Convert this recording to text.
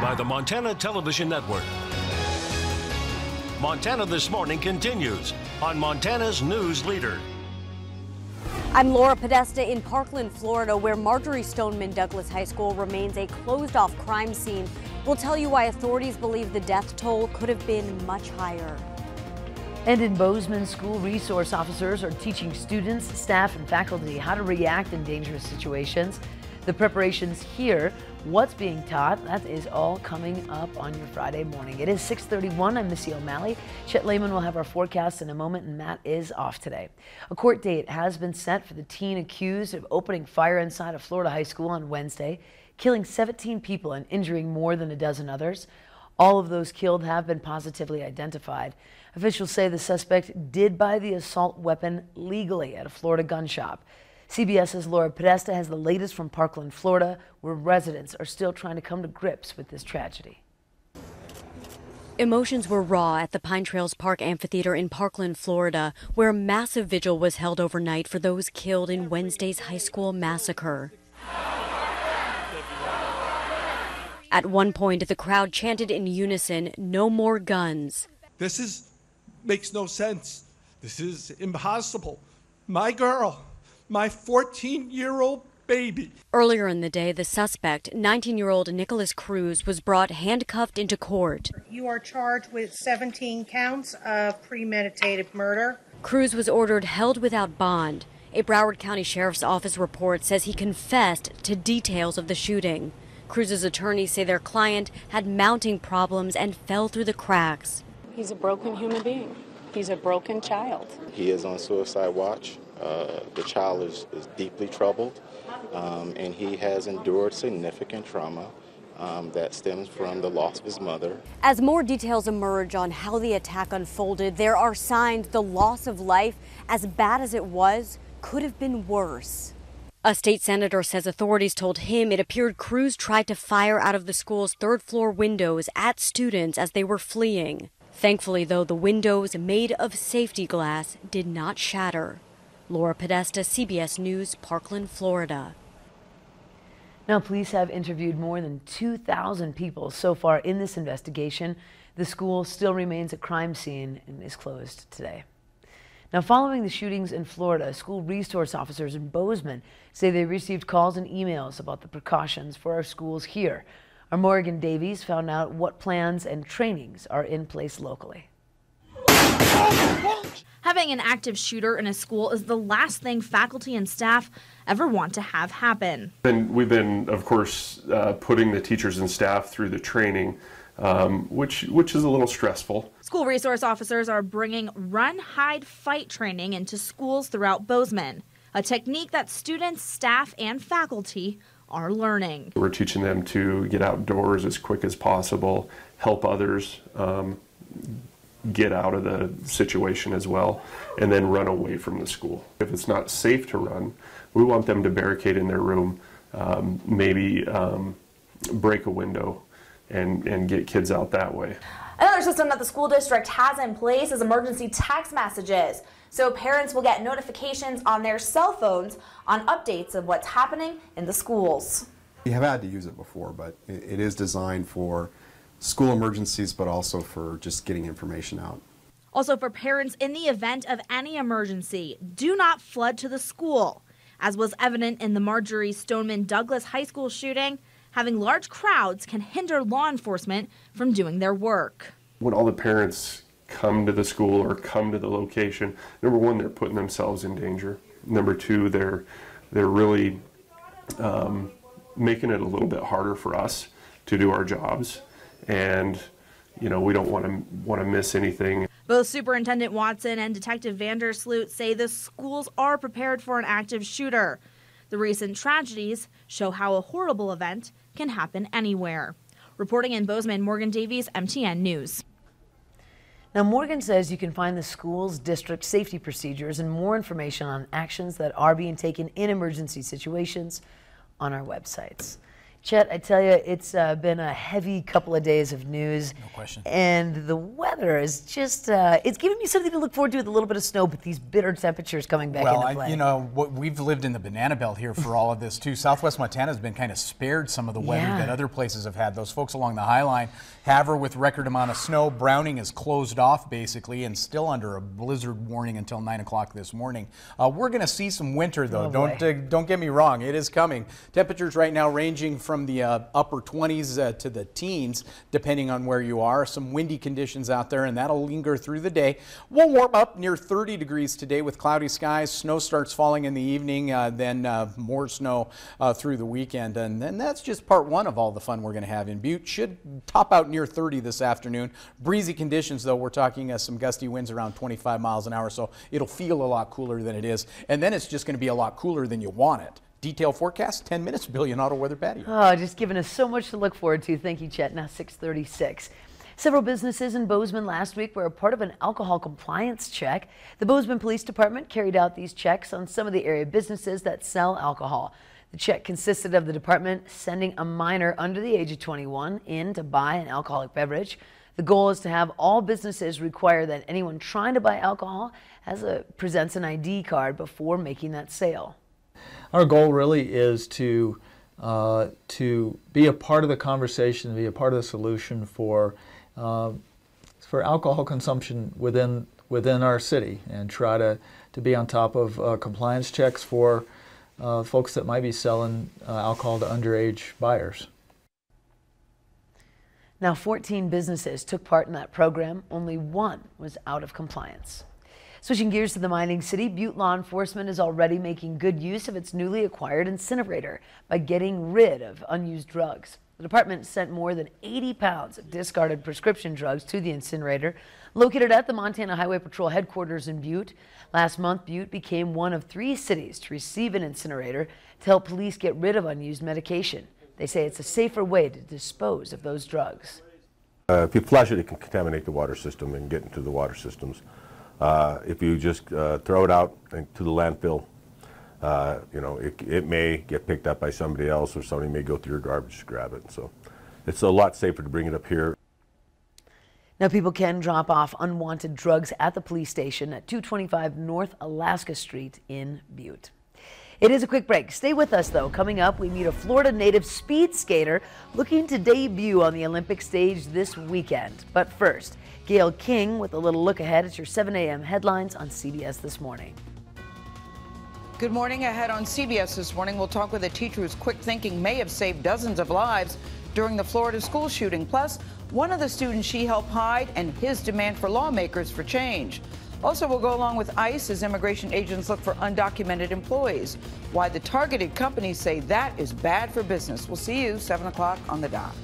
by the Montana Television Network. Montana This Morning continues on Montana's News Leader. I'm Laura Podesta in Parkland, Florida, where Marjorie Stoneman Douglas High School remains a closed-off crime scene. We'll tell you why authorities believe the death toll could have been much higher. And in Bozeman, school resource officers are teaching students, staff, and faculty how to react in dangerous situations. The preparations here, what's being taught, that is all coming up on your Friday morning. It is 6:31. I'm Missy O'Malley. Chet Lehman will have our forecast in a moment, and Matt is off today. A court date has been set for the teen accused of opening fire inside a Florida high school on Wednesday, killing 17 people and injuring more than a dozen others. All of those killed have been positively identified. Officials say the suspect did buy the assault weapon legally at a Florida gun shop. CBS's Laura Podesta has the latest from Parkland, Florida, where residents are still trying to come to grips with this tragedy. Emotions were raw at the Pine Trails Park Amphitheater in Parkland, Florida, where a massive vigil was held overnight for those killed in Wednesday's high school massacre. At one point, the crowd chanted in unison, "No more guns." This makes no sense. This is impossible. My girl, my 14-year-old baby. Earlier in the day, the suspect, 19-year-old Nicholas Cruz, was brought handcuffed into court. You are charged with 17 counts of premeditated murder. Cruz was ordered held without bond. A Broward County Sheriff's Office report says he confessed to details of the shooting. Cruz's attorneys say their client had mounting problems and fell through the cracks. He's a broken human being. He's a broken child. He is on suicide watch. The child is deeply troubled, and he has endured significant trauma that stems from the loss of his mother. As more details emerge on how the attack unfolded, there are signs the loss of life, as bad as it was, could have been worse. A state senator says authorities told him it appeared Cruz tried to fire out of the school's third-floor windows at students as they were fleeing. Thankfully, though, the windows made of safety glass did not shatter. Laura Podesta, CBS News, Parkland, Florida. Now, police have interviewed more than 2,000 people so far in this investigation. The school still remains a crime scene and is closed today. Now, following the shootings in Florida, school resource officers in Bozeman say they received calls and emails about the precautions for our schools here. Our Morgan Davies found out what plans and trainings are in place locally. Having an active shooter in a school is the last thing faculty and staff ever want to have happen. And we've been, of course, putting the teachers and staff through the training, which is a little stressful. School resource officers are bringing run, hide, fight training into schools throughout Bozeman, a technique that students, staff, and faculty are learning. We're teaching them to get outdoors as quick as possible, help others get out of the situation as well, and then run away from the school. If it's not safe to run, we want them to barricade in their room, maybe break a window and get kids out that way. Another system that the school district has in place is emergency text messages. So parents will get notifications on their cell phones on updates of what's happening in the schools. We have had to use it before, but it is designed for school emergencies, but also for just getting information out. Also for parents in the event of any emergency, do not flood to the school. As was evident in the Marjorie Stoneman Douglas High School shooting, having large crowds can hinder law enforcement from doing their work. When all the parents come to the school or come to the location, number one, they're putting themselves in danger. Number two, they're really making it a little bit harder for us to do our jobs. And, you know, we don't want to miss anything. Both Superintendent Watson and Detective Vandersloot say the schools are prepared for an active shooter. The recent tragedies show how a horrible event can happen anywhere. Reporting in Bozeman, Morgan Davies, MTN News. Now, Morgan says you can find the school's district safety procedures and more information on actions that are being taken in emergency situations on our websites. Chet, I tell you, it's been a heavy couple of days of news. No question. And the weather is just, it's giving me something to look forward to with a little bit of snow, but these bitter temperatures coming back into play. You know, we've lived in the banana belt here for all of this, too. Southwest Montana has been kind of spared some of the weather that other places have had. Those folks along the High Line, Havre with record amount of snow. Browning is closed off, basically, and still under a blizzard warning until 9 o'clock this morning. We're going to see some winter, though. Don't get me wrong. It is coming. Temperatures right now ranging from the upper 20s to the teens, depending on where you are. Some windy conditions out there, and that'll linger through the day. We'll warm up near 30 degrees today with cloudy skies. Snow starts falling in the evening, then more snow through the weekend. And then that's just part one of all the fun we're going to have in Butte. Should top out near 30 this afternoon. Breezy conditions, though. We're talking some gusty winds around 25 miles an hour, so it'll feel a lot cooler than it is. And then it's just going to be a lot cooler than you want it. Detailed forecast, 10 minutes, Billion Auto Weather Patio. Oh, just giving us so much to look forward to. Thank you, Chet. Now 6:36. Several businesses in Bozeman last week were a part of an alcohol compliance check. The Bozeman Police Department carried out these checks on some of the area businesses that sell alcohol. The check consisted of the department sending a minor under the age of 21 in to buy an alcoholic beverage. The goal is to have all businesses require that anyone trying to buy alcohol presents an ID card before making that sale. Our goal really is to be a part of the conversation, be a part of the solution for alcohol consumption within our city, and try to be on top of compliance checks for folks that might be selling alcohol to underage buyers. Now 14 businesses took part in that program. Only one was out of compliance. Switching gears to the mining city, Butte law enforcement is already making good use of its newly acquired incinerator by getting rid of unused drugs. The department sent more than 80 pounds of discarded prescription drugs to the incinerator, located at the Montana Highway Patrol headquarters in Butte. Last month, Butte became one of 3 cities to receive an incinerator to help police get rid of unused medication. They say it's a safer way to dispose of those drugs. If you flush it, it can contaminate the water system and get into the water systems. If you just throw it out to the landfill, you know, it may get picked up by somebody else, or somebody may go through your garbage to grab it. So it's a lot safer to bring it up here. Now people can drop off unwanted drugs at the police station at 225 North Alaska Street in Butte. It is a quick break. Stay with us, though. Coming up, we meet a Florida native speed skater looking to debut on the Olympic stage this weekend. But first, Gail King with a little look ahead at your 7 a.m. headlines on CBS This Morning. Good morning. Ahead on CBS This Morning, we'll talk with a teacher whose quick thinking may have saved dozens of lives during the Florida school shooting. Plus, one of the students she helped hide and his demand for lawmakers for change. Also, we'll go along with ICE as immigration agents look for undocumented employees. Why the targeted companies say that is bad for business. We'll see you 7 o'clock on the dot.